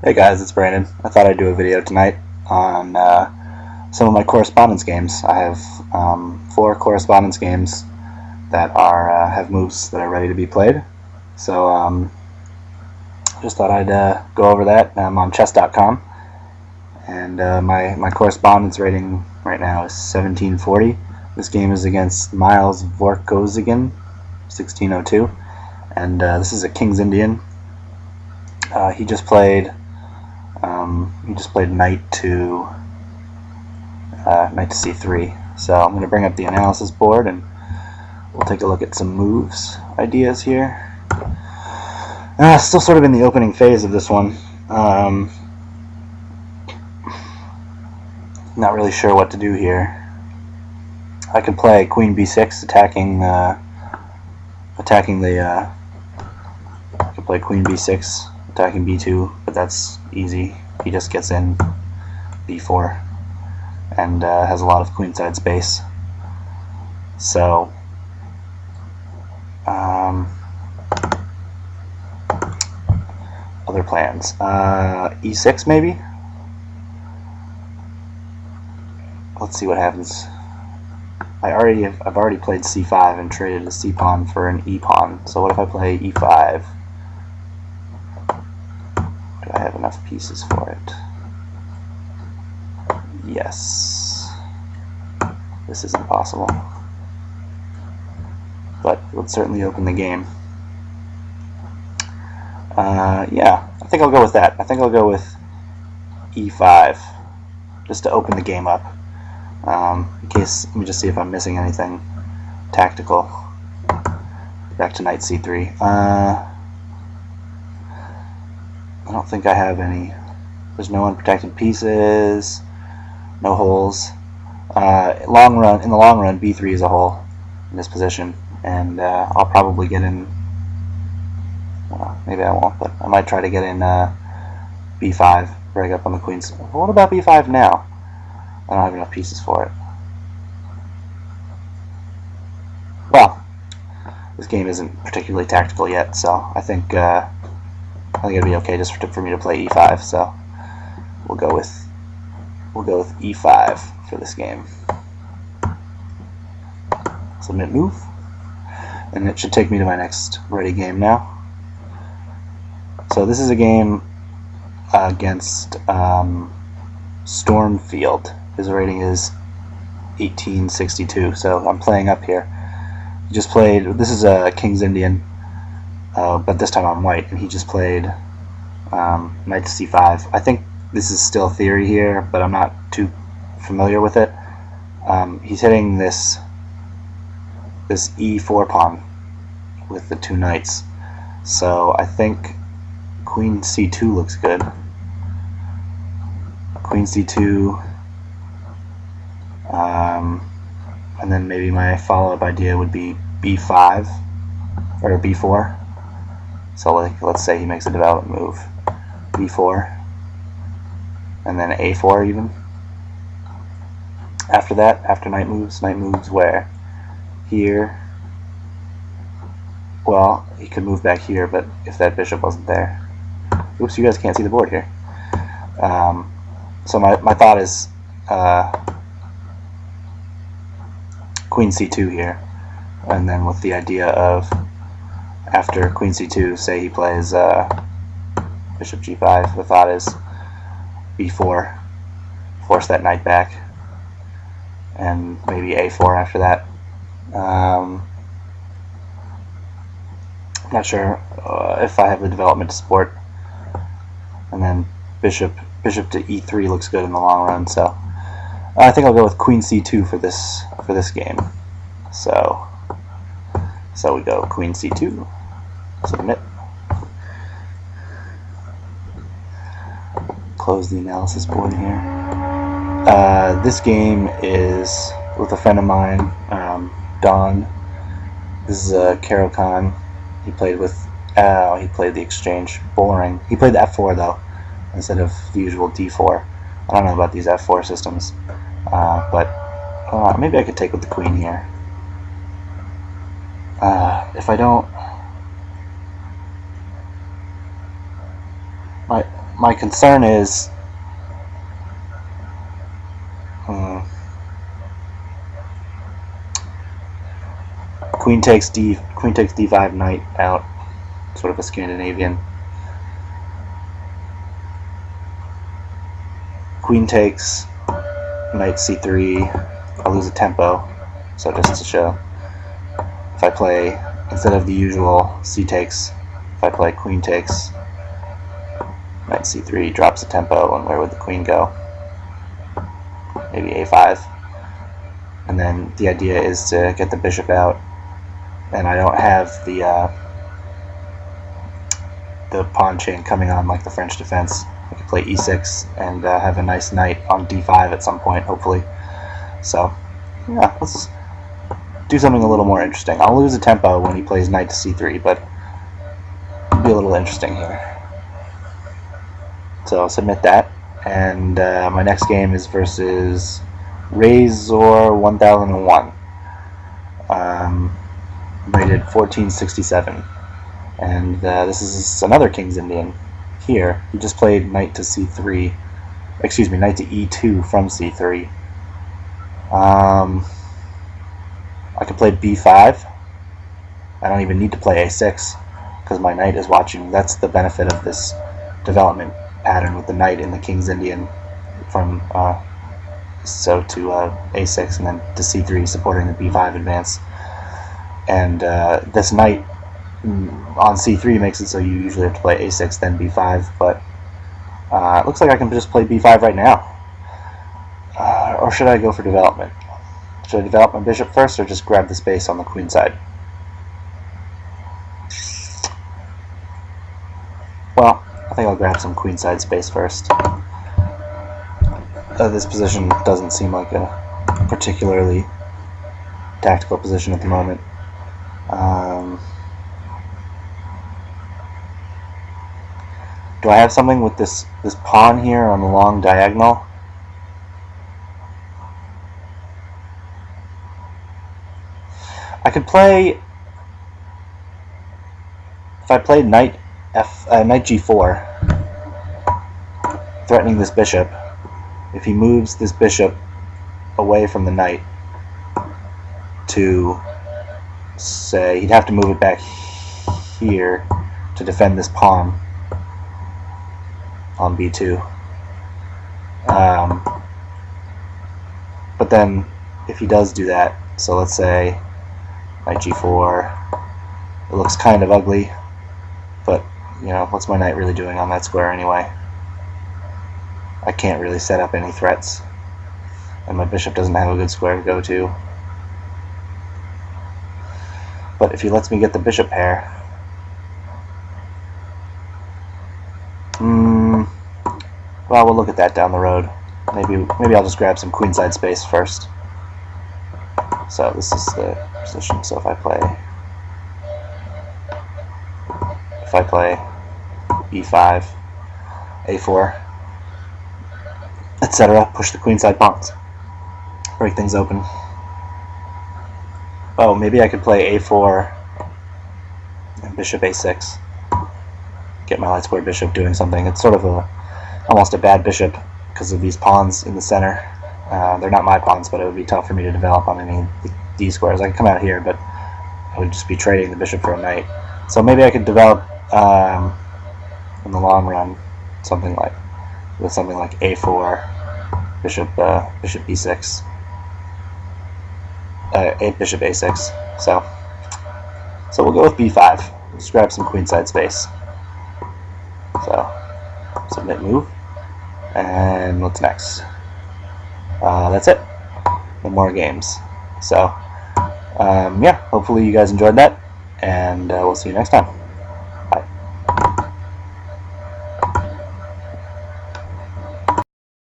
Hey guys, it's Brandon. I thought I'd do a video tonight on some of my correspondence games. I have 4 correspondence games that are have moves that are ready to be played. So just thought I'd go over that. I'm on chess.com, and my correspondence rating right now is 1740. This game is against Miles Vorkozigan, 1602, and this is a King's Indian. He just played knight to c3. So I'm going to bring up the analysis board and we'll take a look at some moves ideas here. Still sort of in the opening phase of this one. Not really sure what to do here. I could play queen b6, I could play queen b6, attacking b2, but that's easy. He just gets in b4 and has a lot of queenside space. So other plans, e6 maybe. Let's see what happens. I've already played c5 and traded a c pawn for an e pawn. So what if I play e5? Do I have enough pieces for it? Yes. This isn't possible, but it would certainly open the game. Yeah, I think I'll go with that. I think I'll go with e5 just to open the game up. In case, let me just see if I'm missing anything tactical. Back to knight c3. I don't think I have any. There's no unprotected pieces, no holes. In the long run, b3 is a hole in this position, and I'll probably get in. Maybe I won't, but I might try to get in b5, break up on the queens. What about b5 now? I don't have enough pieces for it. Well, this game isn't particularly tactical yet, so I think it'll be okay just for me to play e5. So we'll go with e5 for this game. Submit move, and it should take me to my next ready game now. So this is a game against Stormfield. His rating is 1862, so I'm playing up here. He just played, this is a King's Indian, but this time I'm white, and he just played knight to c5. I think this is still theory here, but I'm not too familiar with it. He's hitting this e4 pawn with the 2 knights, so I think queen c2 looks good. Queen c2, and then maybe my follow-up idea would be b5 or b4. So let's say he makes a development move, b4, and then a4 even. After that, after knight moves where? Here. Well, he could move back here, but if that bishop wasn't there. Oops, you guys can't see the board here. So my thought is queen c2 here, and then with the idea of after queen c2, say he plays bishop g5, the thought is b4, force that knight back, and maybe a4 after that. I'm not sure if I have the development to support, and then bishop to e3 looks good in the long run, so I think I'll go with queen c2 for this game. So we go queen c2, submit, close the analysis board here. This game is with a friend of mine, Don. This is Karo Khan. He played the exchange. Boring. He played the f4 though, instead of the usual d4. I don't know about these f4 systems, but maybe I could take with the queen here. If I don't, my concern is queen takes d5, knight out, sort of a Scandinavian. Queen takes, knight c3. I'll lose a tempo, so just to show. If I play, instead of the usual c takes, if I play queen takes, knight c3 drops a tempo, and where would the queen go? Maybe a5. And then the idea is to get the bishop out, and I don't have the pawn chain coming on like the French defense. I can play e6 and have a nice knight on d5 at some point, hopefully. So, yeah, let's do something a little more interesting. I'll lose a tempo when he plays knight to c3, but it'll be a little interesting here. So I'll submit that, and my next game is versus Razor 1001, rated 1467, and this is another King's Indian. Here, he just played knight to c3, excuse me, knight to e2 from c3. I could play b5. I don't even need to play a6 because my knight is watching. That's the benefit of this development pattern with the knight in the King's Indian, from so to a6 and then to c3, supporting the b5 advance. And this knight on c3 makes it so you usually have to play a6 then b5, but it looks like I can just play b5 right now. Or should I go for development? Should I develop my bishop first, or just grab the space on the queen side? Well, I think I'll grab some queenside space first. This position doesn't seem like a particularly tactical position at the moment. Do I have something with this pawn here on the long diagonal? I could play, if I played knight g4, threatening this bishop. If he moves this bishop away from the knight to, say, he'd have to move it back here to defend this pawn on b2. But then if he does do that, so let's say knight g4, it looks kind of ugly, but you know, what's my knight really doing on that square anyway? I can't really set up any threats, and my bishop doesn't have a good square to go to. But if he lets me get the bishop pair, well, we'll look at that down the road. Maybe I'll just grab some queenside space first. So this is the position. So if I play e5, a4, etc., push the queenside pawns, break things open. Oh, maybe I could play a4 and bishop a6. Get my light square bishop doing something. It's sort of almost a bad bishop because of these pawns in the center. They're not my pawns, but it would be tough for me to develop on any d squares. I could come out here, but I would just be trading the bishop for a knight. So maybe I could develop in the long run something like a4, bishop b6, bishop a6. So we'll go with b5. Just grab some queenside space. So submit move, and what's next? That's it. No more games. So yeah, hopefully you guys enjoyed that, and we'll see you next time.